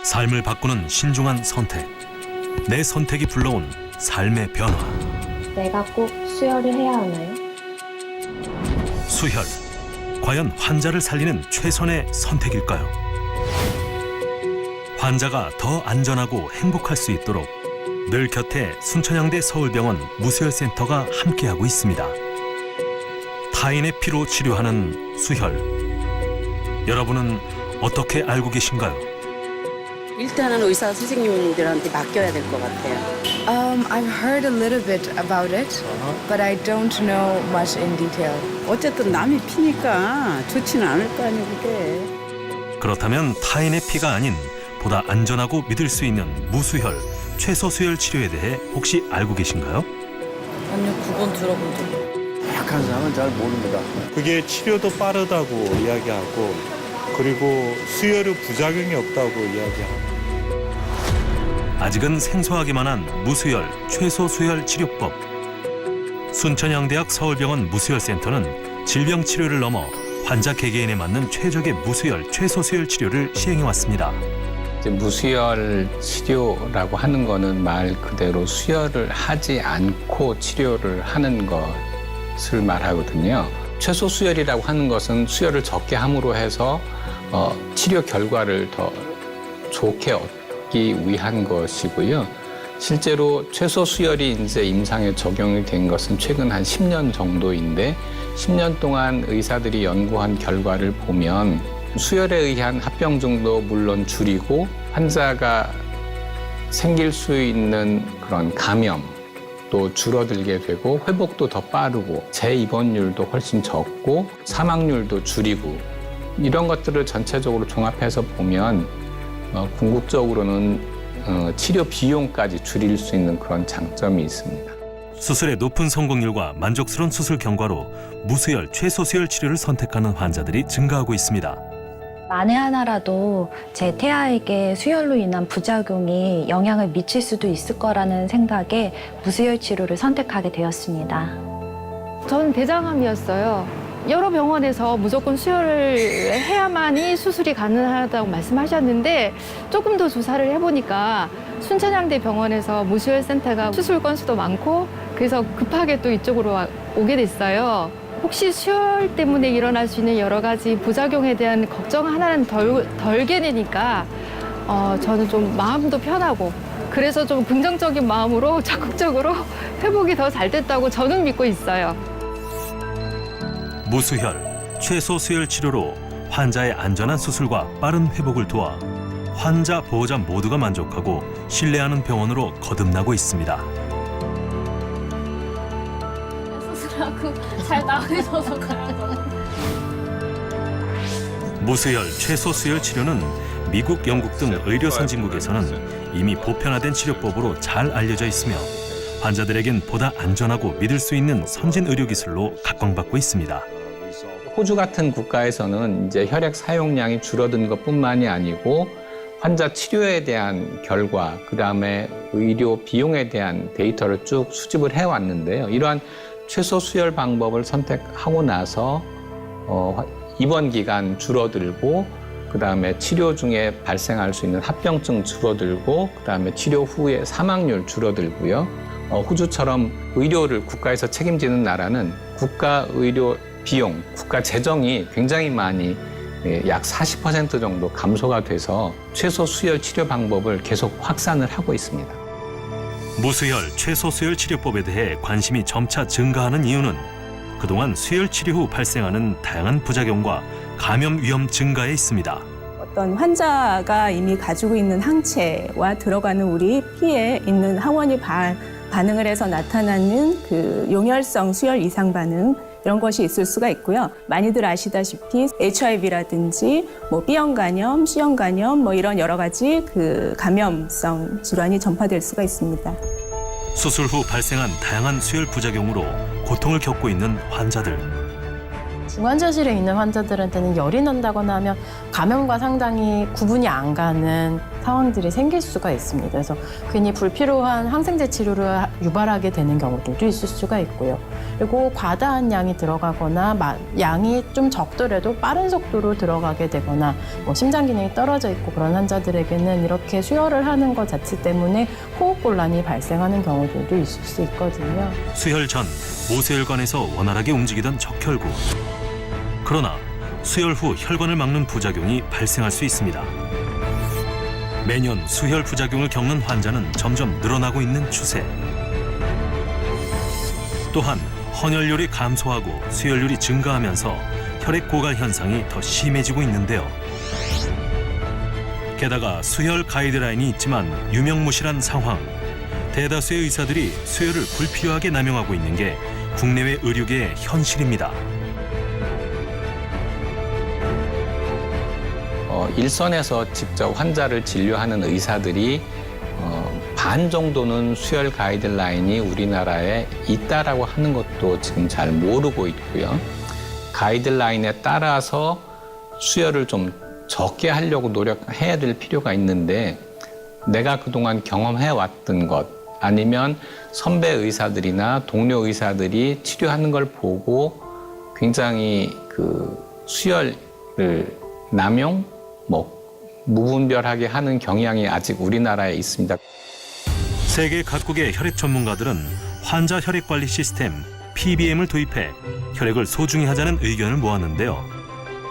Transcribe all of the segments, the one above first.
삶을 바꾸는 신중한 선택. 내 선택이 불러온 삶의 변화. 내가 꼭 수혈을 해야 하나요? 수혈. 과연 환자를 살리는 최선의 선택일까요? 환자가 더 안전하고 행복할 수 있도록 늘 곁에 순천향대 서울병원 무수혈센터가 함께하고 있습니다. 타인의 피로 치료하는 수혈. 여러분은 어떻게 알고 계신가요? 일단은 의사 선생님들한테 맡겨야 될 것 같아요. I've heard a little bit about it, but I don't know much in detail. 어쨌든 남이 피니까 좋지는 않을 거 아니에요, 그게. 그렇다면 타인의 피가 아닌 보다 안전하고 믿을 수 있는 무수혈, 최소수혈 치료에 대해 혹시 알고 계신가요? 아니요, 그건 들어본 적 없어요. 약한 사람은 잘 모릅니다. 그게 치료도 빠르다고 이야기하고 그리고 수혈의 부작용이 없다고 이야기하고 아직은 생소하기만 한 무수혈, 최소수혈 치료법. 순천향대학 서울병원 무수혈센터는 질병 치료를 넘어 환자 개개인에 맞는 최적의 무수혈, 최소수혈 치료를 시행해왔습니다. 이제 무수혈 치료라고 하는 거는 말 그대로 수혈을 하지 않고 치료를 하는 것을 말하거든요. 최소수혈이라고 하는 것은 수혈을 적게 함으로 해서 치료 결과를 더 좋게 얻기 위한 것이고요. 실제로 최소수혈이 이제 임상에 적용이 된 것은 최근 한 10년 정도인데 10년 동안 의사들이 연구한 결과를 보면 수혈에 의한 합병증도 물론 줄이고 환자가 생길 수 있는 그런 감염도 줄어들게 되고 회복도 더 빠르고 재입원율도 훨씬 적고 사망률도 줄이고 이런 것들을 전체적으로 종합해서 보면 궁극적으로는 치료 비용까지 줄일 수 있는 그런 장점이 있습니다. 수술의 높은 성공률과 만족스러운 수술 경과로 무수혈, 최소수혈 치료를 선택하는 환자들이 증가하고 있습니다. 만에 하나라도 제 태아에게 수혈로 인한 부작용이 영향을 미칠 수도 있을 거라는 생각에 무수혈 치료를 선택하게 되었습니다. 저는 대장암이었어요. 여러 병원에서 무조건 수혈을 해야만이 수술이 가능하다고 말씀하셨는데 조금 더 조사를 해보니까 순천향대 병원에서 무수혈센터가 수술 건수도 많고 그래서 급하게 또 이쪽으로 오게 됐어요. 혹시 수혈 때문에 일어날 수 있는 여러 가지 부작용에 대한 걱정 하나는 덜게 되니까 저는 좀 마음도 편하고 그래서 좀 긍정적인 마음으로 적극적으로 회복이 더 잘 됐다고 저는 믿고 있어요. 무수혈, 최소수혈 치료로 환자의 안전한 수술과 빠른 회복을 도와 환자, 보호자 모두가 만족하고 신뢰하는 병원으로 거듭나고 있습니다. 수술하고 잘 나으셔서 가요. 무수혈, 최소수혈 치료는 미국, 영국 등 의료 선진국에서는 이미 보편화된 치료법으로 잘 알려져 있으며 환자들에겐 보다 안전하고 믿을 수 있는 선진 의료 기술로 각광받고 있습니다. 호주 같은 국가에서는 이제 혈액 사용량이 줄어든 것뿐만이 아니고 환자 치료에 대한 결과, 그다음에 의료 비용에 대한 데이터를 쭉 수집을 해왔는데요. 이러한 최소 수혈 방법을 선택하고 나서 입원 기간 줄어들고, 그다음에 치료 중에 발생할 수 있는 합병증 줄어들고, 그다음에 치료 후에 사망률 줄어들고요. 호주처럼 의료를 국가에서 책임지는 나라는 국가 의료 비용, 국가 재정이 굉장히 많이 약 40% 정도 감소가 돼서 최소 수혈 치료 방법을 계속 확산을 하고 있습니다. 무수혈, 최소수혈 치료법에 대해 관심이 점차 증가하는 이유는 그동안 수혈 치료 후 발생하는 다양한 부작용과 감염 위험 증가에 있습니다. 어떤 환자가 이미 가지고 있는 항체와 들어가는 우리 피에 있는 항원이 반응을 해서 나타나는 그 용혈성 수혈 이상 반응, 이런 것이 있을 수가 있고요. 많이들 아시다시피 HIV라든지 B형 감염, C형 감염 이런 여러 가지 그 감염성 질환이 전파될 수가 있습니다. 수술 후 발생한 다양한 수혈 부작용으로 고통을 겪고 있는 환자들. 중환자실에 있는 환자들한테는 열이 난다거나 하면 감염과 상당히 구분이 안 가는 상황들이 생길 수가 있습니다. 그래서 괜히 불필요한 항생제 치료를 유발하게 되는 경우들도 있을 수가 있고요. 그리고 과다한 양이 들어가거나 양이 좀 적더라도 빠른 속도로 들어가게 되거나 뭐 심장 기능이 떨어져 있고 그런 환자들에게는 이렇게 수혈을 하는 것 자체 때문에 호흡곤란이 발생하는 경우들도 있을 수 있거든요. 수혈 전 모세혈관에서 원활하게 움직이던 적혈구. 그러나 수혈 후 혈관을 막는 부작용이 발생할 수 있습니다. 매년 수혈 부작용을 겪는 환자는 점점 늘어나고 있는 추세. 또한 헌혈률이 감소하고 수혈률이 증가하면서 혈액 고갈 현상이 더 심해지고 있는데요. 게다가 수혈 가이드라인이 있지만 유명무실한 상황. 대다수의 의사들이 수혈을 불필요하게 남용하고 있는 게 국내외 의료계의 현실입니다. 일선에서 직접 환자를 진료하는 의사들이 반 정도는 수혈 가이드라인이 우리나라에 있다라고 하는 것도 지금 잘 모르고 있고요. 가이드라인에 따라서 수혈을 좀 적게 하려고 노력해야 될 필요가 있는데 내가 그동안 경험해왔던 것 아니면 선배 의사들이나 동료 의사들이 치료하는 걸 보고 굉장히 그 수혈을 남용, 무분별하게 하는 경향이 아직 우리나라에 있습니다. 세계 각국의 혈액 전문가들은 환자 혈액 관리 시스템 PBM을 도입해 혈액을 소중히 하자는 의견을 모았는데요.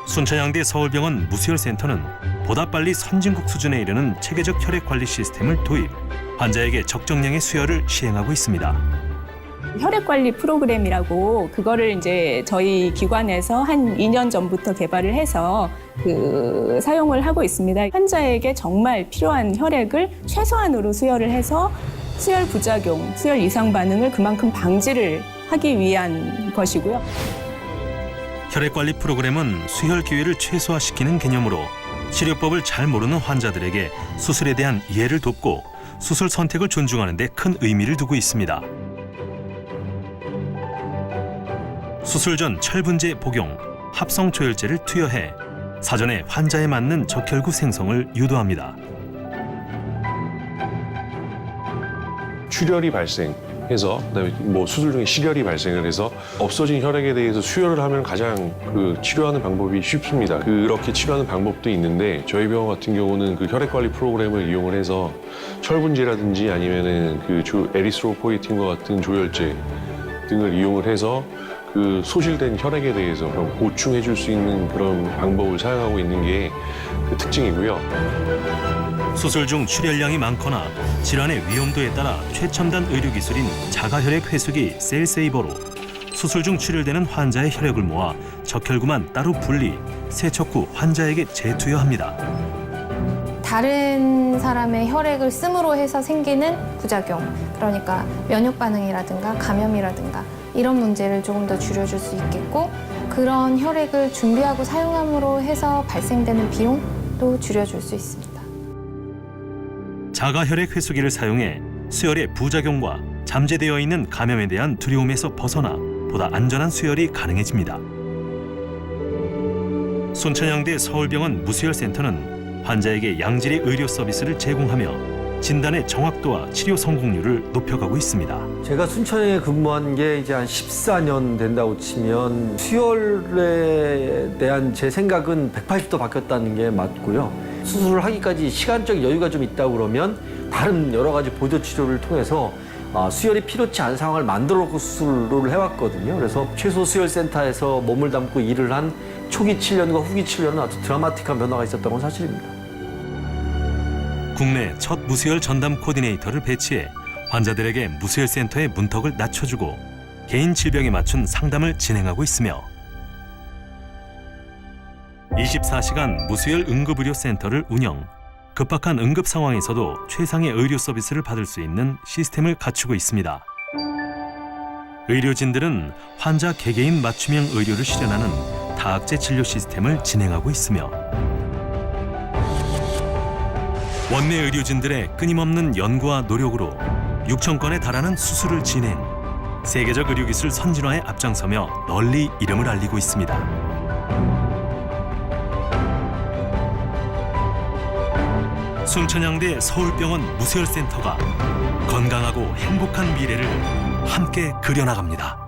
순천향대 서울병원 무수혈센터는 보다 빨리 선진국 수준에 이르는 체계적 혈액 관리 시스템을 도입, 환자에게 적정량의 수혈을 시행하고 있습니다. 혈액관리 프로그램이라고 그거를 이제 저희 기관에서 한 2년 전부터 개발을 해서 사용을 하고 있습니다. 환자에게 정말 필요한 혈액을 최소한으로 수혈을 해서 수혈 부작용, 수혈 이상 반응을 그만큼 방지를 하기 위한 것이고요. 혈액관리 프로그램은 수혈 기회를 최소화시키는 개념으로 치료법을 잘 모르는 환자들에게 수술에 대한 이해를 돕고 수술 선택을 존중하는 데 큰 의미를 두고 있습니다. 수술 전 철분제 복용, 합성 조혈제를 투여해 사전에 환자에 맞는 적혈구 생성을 유도합니다. 출혈이 발생해서 그다음에 수술 중에 실혈이 발생을 해서 없어진 혈액에 대해서 수혈을 하면 가장 치료하는 방법이 쉽습니다. 그렇게 치료하는 방법도 있는데 저희 병원 같은 경우는 혈액 관리 프로그램을 이용을 해서 철분제라든지 아니면은 에리스로포이틴과 같은 조혈제 등을 이용을 해서 소실된 혈액에 대해서 보충해 줄 수 있는 그런 방법을 사용하고 있는 게 특징이고요. 수술 중 출혈량이 많거나 질환의 위험도에 따라 최첨단 의료기술인 자가혈액 회수기 셀세이버로 수술 중 출혈되는 환자의 혈액을 모아 적혈구만 따로 분리, 세척 후 환자에게 재투여합니다. 다른 사람의 혈액을 씀으로 해서 생기는 부작용, 그러니까 면역 반응이라든가 감염이라든가 이런 문제를 조금 더 줄여줄 수 있겠고, 그런 혈액을 준비하고 사용함으로 해서 발생되는 비용도 줄여줄 수 있습니다. 자가혈액 회수기를 사용해 수혈의 부작용과 잠재되어 있는 감염에 대한 두려움에서 벗어나 보다 안전한 수혈이 가능해집니다. 순천향대 서울병원 무수혈센터는 환자에게 양질의 의료 서비스를 제공하며 진단의 정확도와 치료 성공률을 높여가고 있습니다. 제가 순천에 근무한 게 이제 한 14년 된다고 치면 수혈에 대한 제 생각은 180도 바뀌었다는 게 맞고요. 수술을 하기까지 시간적 여유가 좀 있다고 그러면 다른 여러 가지 보조 치료를 통해서 수혈이 필요치 않은 상황을 만들어 놓고 수술을 해왔거든요. 그래서 최소 수혈센터에서 몸을 담고 일을 한 초기 7년과 후기 7년은 아주 드라마틱한 변화가 있었던 건 사실입니다. 국내 첫 무수혈 전담 코디네이터를 배치해 환자들에게 무수혈센터의 문턱을 낮춰주고 개인 질병에 맞춘 상담을 진행하고 있으며 24시간 무수혈 응급의료센터를 운영, 급박한 응급 상황에서도 최상의 의료 서비스를 받을 수 있는 시스템을 갖추고 있습니다. 의료진들은 환자 개개인 맞춤형 의료를 실현하는 다학제 진료 시스템을 진행하고 있으며 원내 의료진들의 끊임없는 연구와 노력으로 6,000건에 달하는 수술을 진행, 세계적 의료기술 선진화에 앞장서며 널리 이름을 알리고 있습니다. 순천향대 서울병원 무수혈센터가 건강하고 행복한 미래를 함께 그려나갑니다.